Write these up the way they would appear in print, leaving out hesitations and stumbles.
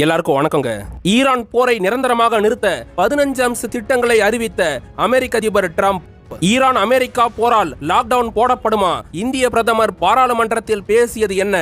எல்லாருக்கும் வணக்கங்க. ஈரான் போரை நிரந்தரமாக நிறுத்த 15 அம்ச திட்டங்களை அறிவித்த அமெரிக்க அதிபர் டிரம்ப். ஈரான் அமெரிக்கா போரால் லாக்டவுன் போடப்படுமா? இந்திய பிரதமர் பாராளுமன்றத்தில் பேசியது என்ன?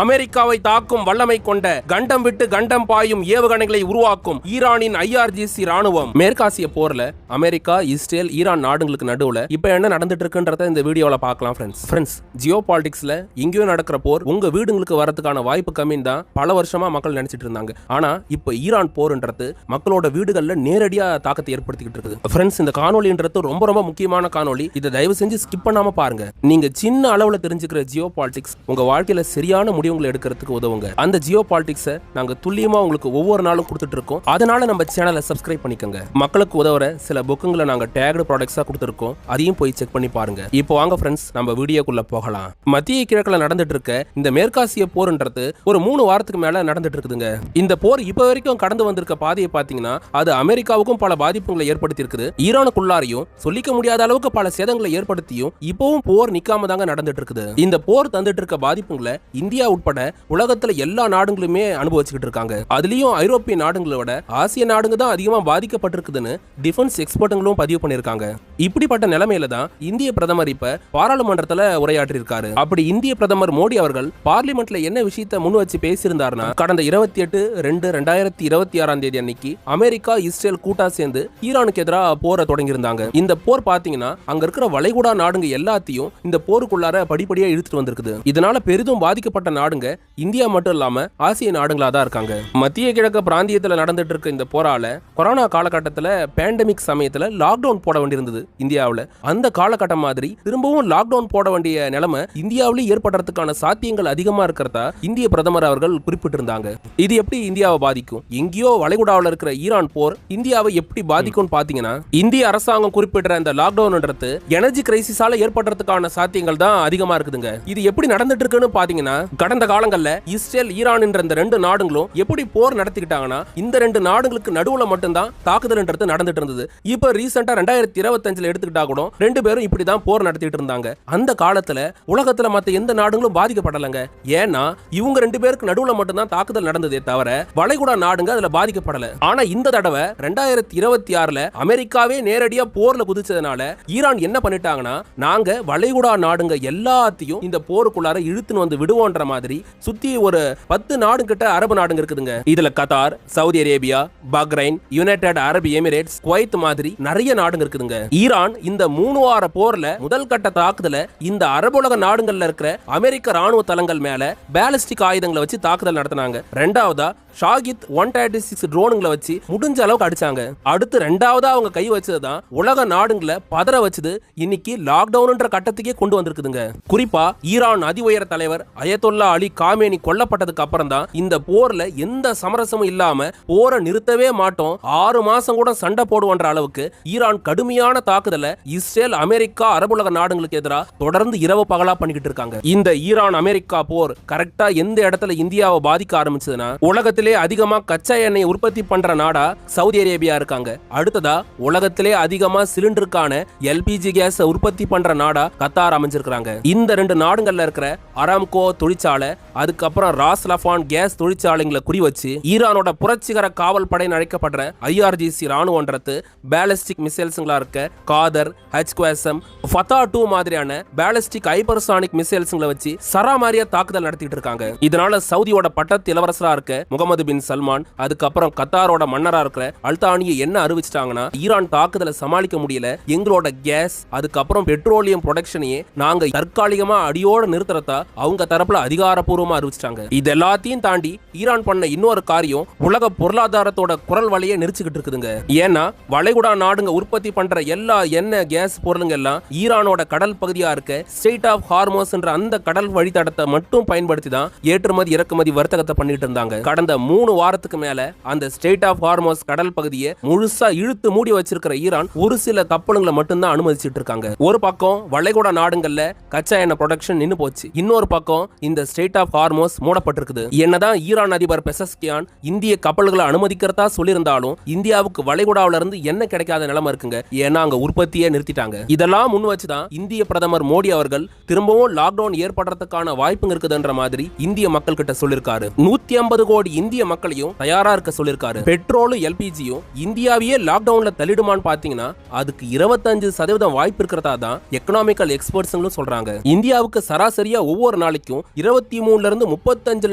அமெரிக்காவை தாக்கும் வல்லமை கொண்ட கண்டம் விட்டு கண்டம் பாயும் ஏவுகணைகளை உருவாக்கும் ஈரானின் IRGC ராணுவம். மேற்காசிய போர்ல அமெரிக்கா, இஸ்ரேல், ஈரான் நாடுகளுக்கு நடுவுல இப்ப என்ன நடந்துட்டு இருக்குன்றத இந்த வீடியோல பார்க்கலாம் ஃப்ரெண்ட்ஸ். ஜியோ பாலிடிக்ஸ்ல இங்கேயோ நடக்கிற போர் உங்க வீடுங்களுக்கு வரதுக்கான வாய்ப்பு கம்மின்னு தான் பல வருஷமா மக்கள் நினைச்சிட்டு இருந்தாங்க. ஆனா இப்ப ஈரான் போர்ன்றது மக்களோட வீடுகள்ல நேரடியா தாக்கத்தை ஏற்படுத்திக்கிட்டு இருக்குது. ஃப்ரெண்ட்ஸ், இந்த காணொலின்றது ரொம்ப ரொம்ப முக்கியமான காணொலி. இதை தயவு செஞ்சு ஸ்கிப் பண்ணாம பாருங்க. நீங்க சின்ன அளவுல தெரிஞ்சுக்கிற ஜியோ பாலிடிக்ஸ் உங்க வாழ்க்கையில சரியான முடிவுகளை எடுக்கிறதுக்கு உதவுங்க. அந்த ஜியோ பாலிடிக்ஸை நாங்க துல்லியமா உங்களுக்கு ஒவ்வொரு நாளும் கொடுத்துட்டு இருக்கோம். அதனால நம்ம சேனலை சப்ஸ்கிரைப் பண்ணிக்கோங்க. மக்களுக்கு உதவுற சில புக்குங்களை நாங்க டேக்டு ப்ராடக்ட்ஸா கொடுத்துருக்கோம். அதையும் போய் செக் பண்ணி பாருங்க. இப்போ வாங்க ஃப்ரெண்ட்ஸ், நம்ம வீடியோக்குள்ள போகலாம். மத்திய கிழக்குல நடந்துட்டு இருக்க இந்த மேற்காசிய போர்ன்றது ஒரு 3 வாரத்துக்கு மேல நடந்துட்டு இருக்குதுங்க. இந்த போர் இப்ப வரைக்கும் கடந்து வந்திருக்க பாதையை பாத்தீங்கன்னா அது அமெரிக்காவுக்கும் பல பாதிப்புகளை ஏற்படுத்தி இருக்குது. ஈரானுக்குள்ளாரையும் சொல்லிக்க முடியாத அளவுக்கு பல சேதங்களை ஏற்படுத்தியும் இப்பவும் போர் நிக்காம தாங்க நடந்துட்டு இருக்குது. இந்த போர் தந்துட்டு இருக்க பாதிப்புகளை இந்தியா உட்பட உலகத்துல எல்லா நாடுகளுமே அனுபவிச்சுக்கிட்டு இருக்காங்க. அதுலயும் ஐரோப்பிய நாடுகளோட ஆசிய நாடுங்க தான் அதிகமா பாதிக்கப்பட்டிருக்குதுன்னு டிஃபென்ஸ் எக்ஸ்பர்ட்டுங்களும் பதிவு பண்ணிருக்காங்க. இப்படிப்பட்ட நிலைமையில தான் இந்திய பிரதமர் இப்ப பாராளுமன்றத்துல உரையாற்றி இருக்காரு. அப்படி இந்திய பிரதமர் மோடி அவர்கள் பார்லிமெண்ட்ல என்ன விஷயத்தை முன் வச்சு பேசியிருந்தாருன்னா, கடந்த 28/2/2026 அன்னைக்கு அமெரிக்கா, இஸ்ரேல் கூட்டா சேர்ந்து ஈரானுக்கு எதிராக போரை தொடங்கி இருந்தாங்க. இந்த போர் பாத்தீங்கன்னா அங்க இருக்கிற வளைகுடா நாடுங்க எல்லாத்தையும் இந்த போருக்குள்ளார படிப்படியா இழுத்துட்டு வந்திருக்குது. இதனால பெரிதும் பாதிக்கப்பட்ட நாடுங்க இந்தியா மட்டும் இல்லாம ஆசிய நாடுகளா தான் இருக்காங்க. மத்திய கிழக்கு பிராந்தியத்துல நடந்துட்டு இருக்க இந்த போரால கொரோனா காலகட்டத்துல பேண்டமிக் சமயத்துல லாக்டவுன் போட வேண்டியிருந்தது இந்தியாவில். அந்த காலகட்டம் மாதிரி திரும்பவும் லாக்டவுன் போட வேண்டிய நிலைமை இந்தியாவிலேயே ஏற்படுறதுக்கான சாத்தியங்கள் அதிகமா இருக்கிறதா இந்திய பிரதமர் அவர்கள் குறிப்பிட்டிருந்தாங்க. இது எப்படி இந்தியாவை பாதிக்கும்? எங்கேயோ வளைகுடாவில் இருக்கிற ஈரான் போர் இந்தியாவை எப்படி பாதிக்கும் பாத்தீங்கன்னா, இந்திய அரசாங்கம் குறிப்பிட்ட இந்த லாக்டவுன்ன்றது எனர்ஜி கிரைசிஸால ஏற்படுறதுக்கான சாத்தியங்கள் தான் அதிகமா இருக்குதுங்க. இது எப்படி நடந்துட்டு இருக்குன்னு பாத்தீங்கன்னா, கடந்த காலங்கள்ல இஸ்ரேல், ஈரான் என்ற இந்த 2 நாடுகளும் எப்படி போர் நடத்திக்கிட்டாங்கன்னா இந்த 2 நாடுகளுக்கு நடுவுல மட்டும்தான் தாக்குதல்ன்றது நடந்துட்டு இருந்தது. இப்ப ரீசெண்டா 2025 எடுத்துக்கிட்டா கூட 2 பேரும் இப்படிதான் போர் நடத்திட்டு இருந்தாங்க. அந்த காலத்துல உலகத்துல மத்த எந்த நாடுகளும் பாதிக்கப்படலங்க. ஏன்னா இவங்க 2 பேருக்கு நடுவுல மட்டும்தான் தாக்குதல் நடந்ததே தவிர வளைகுடா நாடுங்க அதுல பாதிக்கப்படல. ஆனா இந்த தடவை 2026 அமெரிக்காவே நேரடியா போர்ல குதிச்சதுனால ஈரான் என்ன பண்ணிட்டாங்கன்னா, நாங்க வளைகுடா நாடுங்க எல்லாத்தையும் இந்த போருக்குள்ளார இழுத்துன்னு வந்து விடுவோன்ற மாதிரி சுத்தி ஒரு 10 நாடு கிட்ட அரபு நாடுங்க இருக்குதுங்க. இதுல Qatar, Saudi Arabia, Bahrain, United அரபு எமிரேட்ஸ், குவைத் மாதிரி நிறைய நாடுங்க இருக்குதுங்க. ஈரான் இந்த 3 வார போர்ல முதல் கட்ட தாக்குதல இந்த அரபுலக நாடுகள்ல இருக்கிற அமெரிக்க ராணுவ தளங்கள் மேல பாலிஸ்டிக் ஆயுதங்களை வச்சு தாக்குதல் நடத்தினாங்க. ரெண்டாவதா ஷாகித் 136 ட்ரோனுங்களை வச்சு முடிஞ்ச அளவுக்கு அடிச்சாங்க. அடுத்து ரெண்டாவதா அவங்க கை வச்சதுதான் உலக நாடுகளை பதற வச்சது இன்னைக்கு லாக்டவுன்ன்ற கட்டத்துக்கே கொண்டு வந்திருக்குதுங்க. குறிப்பா ஈரான் அதி உயர தலைவர் அயத்தொல்லா அலி காமேனி கொல்லப்பட்டதுக்கு அப்புறம் தான் இந்த போர்ல எந்த சமரசமும் இல்லாம போரை நிறுத்தவே மாட்டோம், 6 மாசம் கூட சண்டை போடுவோன்ற அளவுக்கு ஈரான் கடுமையான தாக்குதலை இஸ்ரேல், அமெரிக்கா, அரபுலக நாடுகளுக்கு எதிராக தொடர்ந்து இரவு பகலா பண்ணிக்கிட்டு இருக்காங்க. இந்த ஈரான் அமெரிக்கா போர் கரெக்டா எந்த இடத்துல இந்தியாவை பாதிக்க ஆரம்பிச்சதுன்னா, உலகத்திலே அதிகமா கச்சா எண்ணெய் உற்பத்தி பண்ற நாடா சவுதி அரேபியா இருக்காங்க. அடுத்ததா உலகத்திலே அதிகமா சிலிண்டருக்கான LPG கேஸ் உற்பத்தி பண்ற நாடா கத்தார் அமைஞ்சிருக்காங்க. இந்த 2 நாடுகள்ல இருக்கிற அராம்கோ தொழிற்சாலை, அதுக்கப்புறம் ராஸ் லஃபான் கேஸ் தொழிற்சாலைகளை குறி வச்சு ஈரானோட புரட்சிகர காவல் படைன்னு அழைக்கப்படுற IRGC ராணுவன்றது பாலிஸ்டிக் மிசைல்ஸ்ங்களா இருக்க காதர், HQSM, ஃபதா 2 மாதிரியான பாலிஸ்டிக் ஹைப்பர்சானிக் மிசைல்ஸ்ங்களை வச்சு சராமாரியா தாக்குதல் நடத்திட்டு இருக்காங்க. இதனால சவுதியோட பட்டத்து இளவரசரா இருக்க முகமது பின் சல்மான், அதுக்கப்புறம் கத்தாரோட மன்னரா இருக்கிற அல்தானியை என்ன அறிவிச்சிட்டாங்கன்னா, ஈரான் தாக்குதலை சமாளிக்க முடியல, எங்களோட கேஸ் அதுக்கப்புறம் பெட்ரோலியம் ப்ரொடக்ஷனையே நாங்க தற்காலிகமா அடியோட நிறுத்துறதா அவங்க தரப்புல அதிகாரப்பூர்வமா அறிவிச்சிட்டாங்க. இது எல்லாத்தையும் தாண்டி ஈரான் பண்ண இன்னொரு காரியம் உலக பொருளாதாரத்தோட குரல் வலையை நெரிச்சுக்கிட்டு இருக்குதுங்க. ஏன்னா வளைகுடா நாடுங்க உற்பத்தி பண்ற எல்லா எண்ணெய், கேஸ் பொருளுங்க எல்லாம் ஈரானோட கடல் பகுதியா இருக்க ஸ்ட்ரெய்ட் ஆஃப் ஹார்மோஸ் என்ற அந்த கடல் வழித்தடத்தை மட்டும் பயன்படுத்தி தான் ஏற்றுமதி இறக்குமதி வர்த்தகத்தை பண்ணிட்டு இருந்தாங்க. கடந்த 3 வாரத்துக்கு மேல அந்த ஸ்ட்ரெய்ட் ஆஃப் ஹார்மோஸ் கடல் பகுதியை முழுசா இழுத்து மூடி வச்சிருக்கிற ஈரான் ஒரு சில கப்பலுங்களை மட்டும்தான் அனுமதிச்சிட்டு இருக்காங்க. ஒரு பக்கம் வளைகுடா நாடுகள்ல கச்சா எண்ணெய் ப்ரொடக்ஷன் நின்னு போச்சு, இன்னொரு பக்கம் இந்த ஸ்ட்ரெய்ட் ஆஃப் ஹார்மோஸ் மூடப்பட்டிருக்குது. என்னதான் ஈரான் அதிபர் பெசஸ்கியான் இந்திய கப்பல்களை அனுமதிக்கிறதா சொல்லியிருந்தாலும் இந்தியாவுக்கு வளைகுடாவில இருந்து என்ன கிடைக்காத நிலைமை இருக்குங்க. ஏன்னா அங்க உற்பத்தியை நிறுத்திட்டாங்க. இதெல்லாம் முன் வச்சுதான் இந்திய பிரதமர் மோடி அவர்கள் திரும்பவும் லாக்டவுன் ஏற்படுறதுக்கான வாய்ப்புங்க இருக்குதுன்ற மாதிரி இந்திய மக்கள் கிட்ட சொல்லிருக்காரு. 150 கோடி இந்திய மக்களையும் தயாரா இருக்க சொல்லிருக்காரு. பெட்ரோலும் எல்பிஜியும் இந்தியாவையே லாக்டவுன்ல தள்ளிடுமான்னு பாத்தீங்கன்னா அதுக்கு 25% வாய்ப்பு இருக்கிறதா தான் எக்கனாமிக்கல் எக்ஸ்பர்ட்ஸ் சொல்றாங்க. இந்தியாவுக்கு சராசரியா ஒவ்வொரு நாளைக்கும் 23 to 35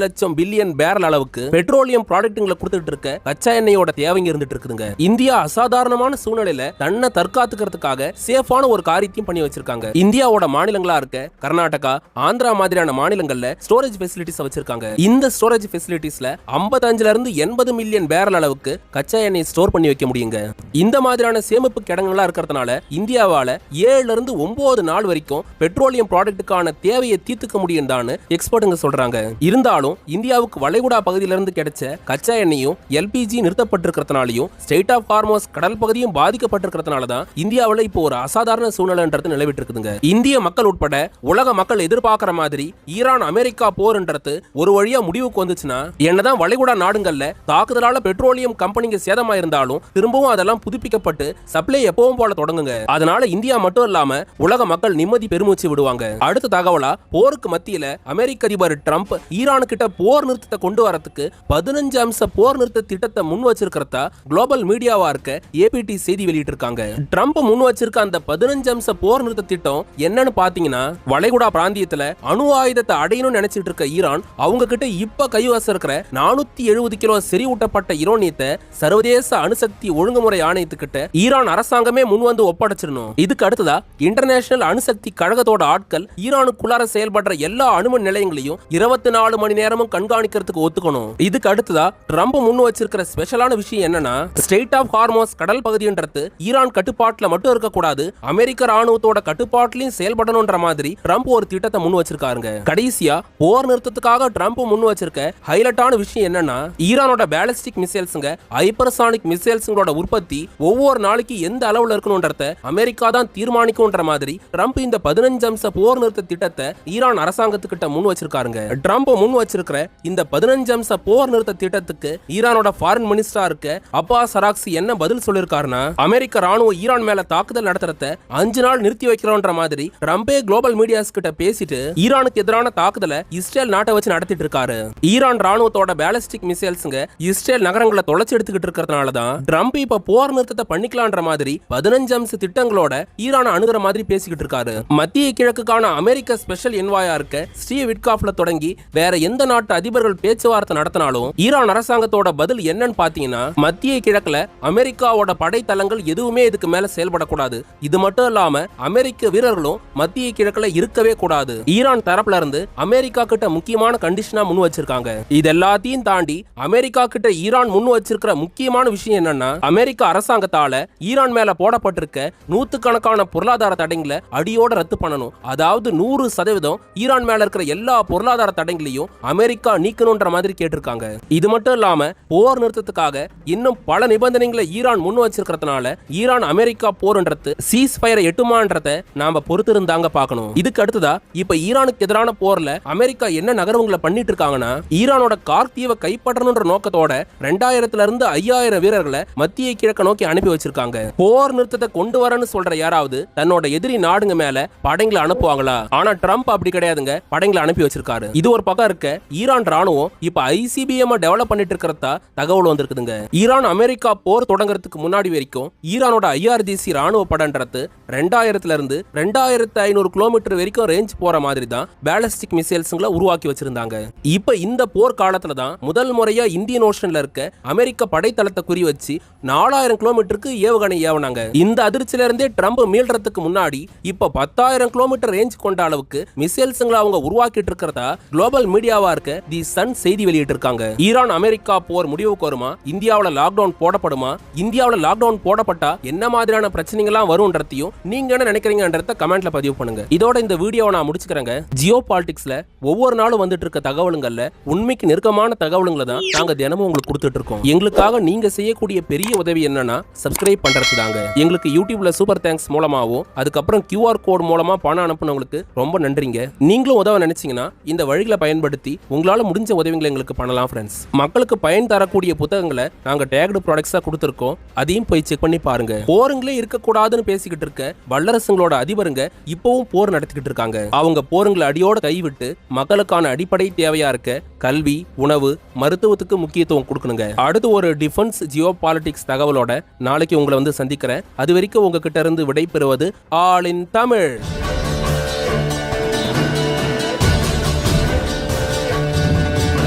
லட்சம் பில்லியன் பேரல் அளவுக்கு பெட்ரோலியம் ப்ராடக்ட்களை கொடுத்துட்டு இருக்க கச்சா எண்ணெயோட தேவைங்க இருந்துட்டு இருக்குதுங்க. இந்தியா அசாதாரணமான சூழ்நிலையில தன்னை தற்காத்துக்கிறதுக்காக சேஃபான ஒரு காரியத்தையும் பண்ணி வச்சிருக்காங்க. இந்தியாவோட மாநிலங்களா இருக்க கர்நாடகா, ஆந்திரா மாதிரியான மாநிலங்கள்ல ஸ்டோரேஜ் ஃபெசிலிட்டிஸ் வச்சிருக்காங்க. இந்த ஸ்டோரேஜ் ஃபெசிலிட்டிஸ்ல 55 to 80 மில்லியன் பேரல் அளவுக்கு கச்சா எண்ணெய் ஸ்டோர் பண்ணி வைக்க முடியுங்க. இந்த மாதிரியான சேமிப்பு கிடங்குகளா இருக்கிறதுனால இந்தியாவால 7 to 9 நாள் வரைக்கும் பெட்ரோலியம் ப்ராடக்ட்டுக்கான தேவையை தீர்த்துக்க முடியும் தான் எக்ஸ்பர்ட்டுங்க சொல்றாங்க. இருந்தாலும் இந்தியாவுக்கு வளைகுடா பகுதியிலிருந்து கிடைச்ச கச்சா எண்ணெயும் எல்பிஜி நிறுத்தப்பட்டிருக்கிறதுனாலையும் ஸ்டேட் ஆஃப் ஹார்மோஸ் கடல் பகுதியும் பாதிக்கப்பட்டிருக்கிறதுனால தான் இந்தியாவில் இப்போ ஒரு அசாதாரண சூழ்நிலைன்றது நிலவிட்டு இருக்குதுங்க. இந்திய மக்கள் உட்பட உலக மக்கள் எதிர்பார்க்கிற மாதிரி ஈரான் அமெரிக்கா போர்ன்றது ஒரு வழியா முடிவுக்கு வந்துச்சுன்னா என்னதான் வளைகுடா நாடுகள்ல தாக்குதலால பெட்ரோலியம் கம்பெனிங்க சேதமாயிருந்தாலும் திரும்பவும் அதெல்லாம் புதுப்பிக்கப்பட்டு சப்ளை எப்பவும் போல தொடங்குங்க. அதனால இந்தியா மட்டும் இல்லாம உலக மக்கள் நிம்மதி பெருமூச்சு விடுவாங்க. அடுத்த தகவலா போருக்கு மத்தியில அமெரிக்க அதிபர் ட்ரம்ப் ஈரான் கிட்ட போர் நிறுத்தத்தை கொண்டு வரதுக்கு 15 அம்ச போர் நிறுத்த திட்டத்தை முன் வச்சிருக்கிறதா குளோபல் மீடியாவா இருக்க ஏபிடி செய்தி வெளியிட்டு இருக்காங்க. ட்ரம்ப் முன் வச்சிருக்க அந்த 15 அம்ச போர் நிறுத்த திட்டம் என்னன்னு பாத்தீங்கன்னா வளைகுடா பிராந்தியத்துல அணு ஆயுதத்தை அடையணும்னு நினைச்சிட்டு இருக்க ஈரான் அவங்க கிட்ட இப்ப கைவசம் இருக்கிற 470 கிலோ செறிவூட்டப்பட்ட யுரேனியத்தை சர்வதேச அணுசக்தி ஒழுங்குமுறை ஆணையத்துக்கிட்ட ஈரான் அரசாங்கமே முன் வந்து ஒப்படைச்சிடணும். இதுக்கு அடுத்ததா இன்டர்நேஷனல் அணுசக்தி கழகத்தோட ஆட்கள் ஈரானுக்குள்ளார செயல்படுற எல்லா அணுமின் நிலையங்களையும் 24 மணி நேரமும் கண்காணிக்கிறதுக்கு ஒத்துக்கணும். இதுக்கு அடுத்ததா ட்ரம்ப் முன் வச்சிருக்கிற ஸ்பெஷலான விஷயம் என்னன்னா ஸ்டேட் ஆஃப் ஹார்மோஸ் கடல் பகுதின்றது ஈரான் கட்டுப்பாட்டுல மட்டும் இருக்க கூடாது, அமெரிக்க ராணுவத்தோட கட்டுப்பாட்டிலையும் செயல்படணும்ன்ற மாதிரி ட்ரம்ப் ஒரு திட்டத்தை முன் வச்சிருக்காருங்க. கடைசியா போர் நிறுத்தத்துக்காக ட்ரம்ப் முன் வச்சிருக்க ஹைலைட்டான விஷயம் என்னன்னா ஈரானோட பேலிஸ்டிக் மிசைல்ஸ்ங்க ஹைப்பர்சானிக் மிசைல்ஸ்ங்களோட உற்பத்தி ஒவ்வொரு நாளைக்கு எந்த அளவுல இருக்கணும்ன்றத அமெரிக்கா தான் தீர்மானிக்கும்ன்ற மாதிரி ட்ரம்ப் இந்த 15 அம்ச போர் நிறுத்த திட்டத்தை ஈரான் அரசாங்கத்துக்கிட்ட முன் வச்சிருக்காருங்க. ட்ரம்ப் முன் வச்சிருக்கிற இந்த 15 அம்ச போர் நிறுத்த திட்டத்துக்கு ஈரானோட ஃபாரின் மினிஸ்டரா இருக்க அப்பாஸ் அராக்சி என்ன பதில் சொல்லிருக்காருன்னா அமெரிக்க ராணுவம் ஈரான் மேல தாக்குதல் நடத்துறத 5 நாள் நிறுத்தி வைக்கிறோன்ற மாதிரி ட்ரம்பே குளோபல் மீடியாஸ் கிட்ட பேசிட்டு ஈரானுக்கு எதிரான தாக்குதலை இஸ்ரேல் நாட்டை வச்சு நடத்திட்டு இருக்காரு. ஈரான் ராணுவத்தோட பேலிஸ்டிக் மிசைல்ஸ்ங்க இஸ்ரேல் நகரங்களை தொலைச்சு எடுத்துக்கிட்டு இருக்கிறதுனால தான் ட்ரம்ப் இப்ப போர் நிறுத்தத்தை பண்ணிக்கலான்ற மாதிரி 15 அம்ச திட்டங்களோட ஈரானை அணுகிற மாதிரி பேசிக்கிட்டு இருக்காரு. மத்திய கிழக்குக்கான அமெரிக்க ஸ்பெஷல் என்வாயா இருக்க ஸ்டீவ் விட்காஃப்ல தொடங்கி வேற எந்த நாட்டு அதிபர்கள் பேச்சுவார்த்தை நடத்தினாலும் ஈரான் அரசாங்கத்தோட பதில் என்னன்னு பாத்தீங்கன்னா மத்திய கிழக்குல அமெரிக்காவோட படைத்தளங்கள் எதுவுமே இதுக்கு மேல செயல்படக்கூடாது, இது மட்டும் இல்லாம அமெரிக்க வீரர்களும் மத்திய கிழக்குல இருக்கவே கூடாது. ஈரான் தரப்புல இருந்து அமெரிக்கா கிட்ட முக்கியமான கண்டிஷனா முன் வச்சிருக்காங்க. இது எல்லாத்தையும் தாண்டி அமெரிக்கா கிட்ட ஈரான் முன் வச்சிருக்கிற முக்கியமான விஷயம் என்னன்னா அமெரிக்க அரசாங்கத்தால ஈரான் மேல போடப்பட்டிருக்க 100கணக்கான பொருளாதார தடைகளை அடியோட ரத்து பண்ணணும். அதாவது 100% ஈரான் மேல இருக்கிற எல்லா பொருளாதார தடைகளையும் அமெரிக்கா நீக்கணும்ன்ற மாதிரி கேட்டிருக்காங்க. இது மட்டும் இல்லாம போர் நிறுத்தத்துக்காக இன்னும் பல நிபந்தனைகளை ஈரான் முன் வச்சிருக்கிறதுனால ஈரான் அமெரிக்கா போர்ன்றது சீஸ் ஃபயரை எட்டுமான்றத நாம பொறுத்து இருந்தாங்க பார்க்கணும். இதுக்கு அடுத்ததா இப்ப ஈரானுக்கு எதிரான போர்ல அமெரிக்கா என்ன நகர்வுகளை பண்ணிட்டு இருக்காங்கன்னா ஈரானோட கார்க் தீவை கைப்பற்றணும்ன்ற நோக்கத்தோட 2000 இருந்து 5000 வீரர்களை மத்திய கிழக்க நோக்கி அனுப்பி வச்சிருக்காங்க. போர் நிறுத்தத்தை கொண்டு வரன்னு சொல்ற யாராவது தன்னோட எதிரி நாடுங்க மேல படைங்களை அனுப்புவாங்களா? ஆனா ட்ரம்ப் அப்படி கிடையாதுங்க, படைங்களை அனுப்பி வச்சிருக்காரு. இது ஒரு பக்கம் இருக்க ஈரான் ராணுவம் இப்ப ஐசிபிஎம் டெவலப் பண்ணிட்டு இருக்கிறதா தகவல் வந்திருக்குதுங்க. ஈரான் அமெரிக்கா போர் தொடங்குறதுக்கு முன்னாடி வரைக்கும் ஈரானோட ஐஆர்ஜிசி ராணுவ படன்றது 2000 இருந்து 2500 கிலோமீட்டர் வரைக்கும் ரேஞ்ச் போற மாதிரி தான் பேலிஸ்டிக் மிசைல்ஸ்களை உருவாக்கி வச்சிருந்தாங்க. இப்ப இந்த போர் காலத்துல தான் முதல் முறையா இந்தியன் ஓஷன்ல இருக்க அமெரிக்க படைத்தளத்தை குறி வச்சு 4000 கிலோமீட்டருக்கு ஏவுகணை ஏவனாங்க. இந்த அதிர்ச்சியில இருந்தே ட்ரம்ப் மீள்றதுக்கு முன்னாடி இப்ப 10,000 கிலோமீட்டர் ரேஞ்ச் கொண்ட அளவுக்கு மிசைல்ஸ்களை அவங்க உருவாக்கிட்டு இருக்கிறதா குளோபல் மீடியாவா இருக்க தி சன் செய்தி வெளியிட்டு இருக்காங்க. ஈரான் அமெரிக்கா போர் முடிவுக்கு வருமா? இந்தியாவுல லாக்டவுன் போடப்படுமா? இந்தியாவுல லாக்டவுன் போடப்பட்டா என்ன மாதிரியான பிரச்சனைகள்லாம் வரும்ன்றதையும் நீங்க என்ன நினைக்கிறீங்கன்றத கமெண்ட்ல பதிவு பண்ணுங்க. இதோட இந்த வீடியோவை நான் முடிச்சுக்கிறேங்க. ஜியோ பாலிடிக்ஸ்ல ஒவ்வொரு நாளும் வந்துட்டு இருக்க தகவலுங்கள்ல உண்மைக்கு நெருக்கமான தகவலுங்களை தான் நாங்க தினமும் உங்களுக்கு கொடுத்துட்டு இருக்கோம். எங்களுக்காக நீங்க செய்யக்கூடிய பெரிய உதவி என்னன்னா சப்ஸ்கிரைப் பண்றது தாங்க. எங்களுக்கு யூடியூப்ல சூப்பர் தேங்க்ஸ் மூலமாவோ அதுக்கப்புறம் QR கோட் மூலமா பணம் அனுப்புனவங்களுக்கு ரொம்ப நன்றிங்க. நீங்களும் உதவ நினைச்சீங்கன்னா இந்த வழிகளை பயன்படுத்தி உங்களால முடிஞ்ச உதவிகளை எங்களுக்கு பண்ணலாம் ஃப்ரெண்ட்ஸ். மக்களுக்கு பயன் தரக்கூடிய புத்தகங்களை நாங்க டேக்டு ப்ராடக்ட்ஸா கொடுத்துருக்கோம், அதையும் போய் செக் பண்ணி பாருங்க. போருங்களே இருக்கக்கூடாதுன்னு பேசிக்கிட்டு இருக்க வல்லரசுங்களோட அதிபருங்க இப்பவும் போர் நடத்திக்கிட்டு இருக்காங்க. அவங்க போருங்களை அடியோட கைவிட்டு மக்களுக்கான அடிப்படை தேவையா இருக்க கல்வி, உணவு, மருத்துவத்துக்கு முக்கியத்துவம் கொடுக்கணுங்க. அடுத்து ஒரு டிஃபென்ஸ் ஜியோ பாலிடிக்ஸ் தகவலோட நாளைக்கு உங்களை வந்து சந்திக்கிறேன். அது வரைக்கும் உங்ககிட்ட இருந்து விடை பெறுவது ஆல் இன் தமிழ்.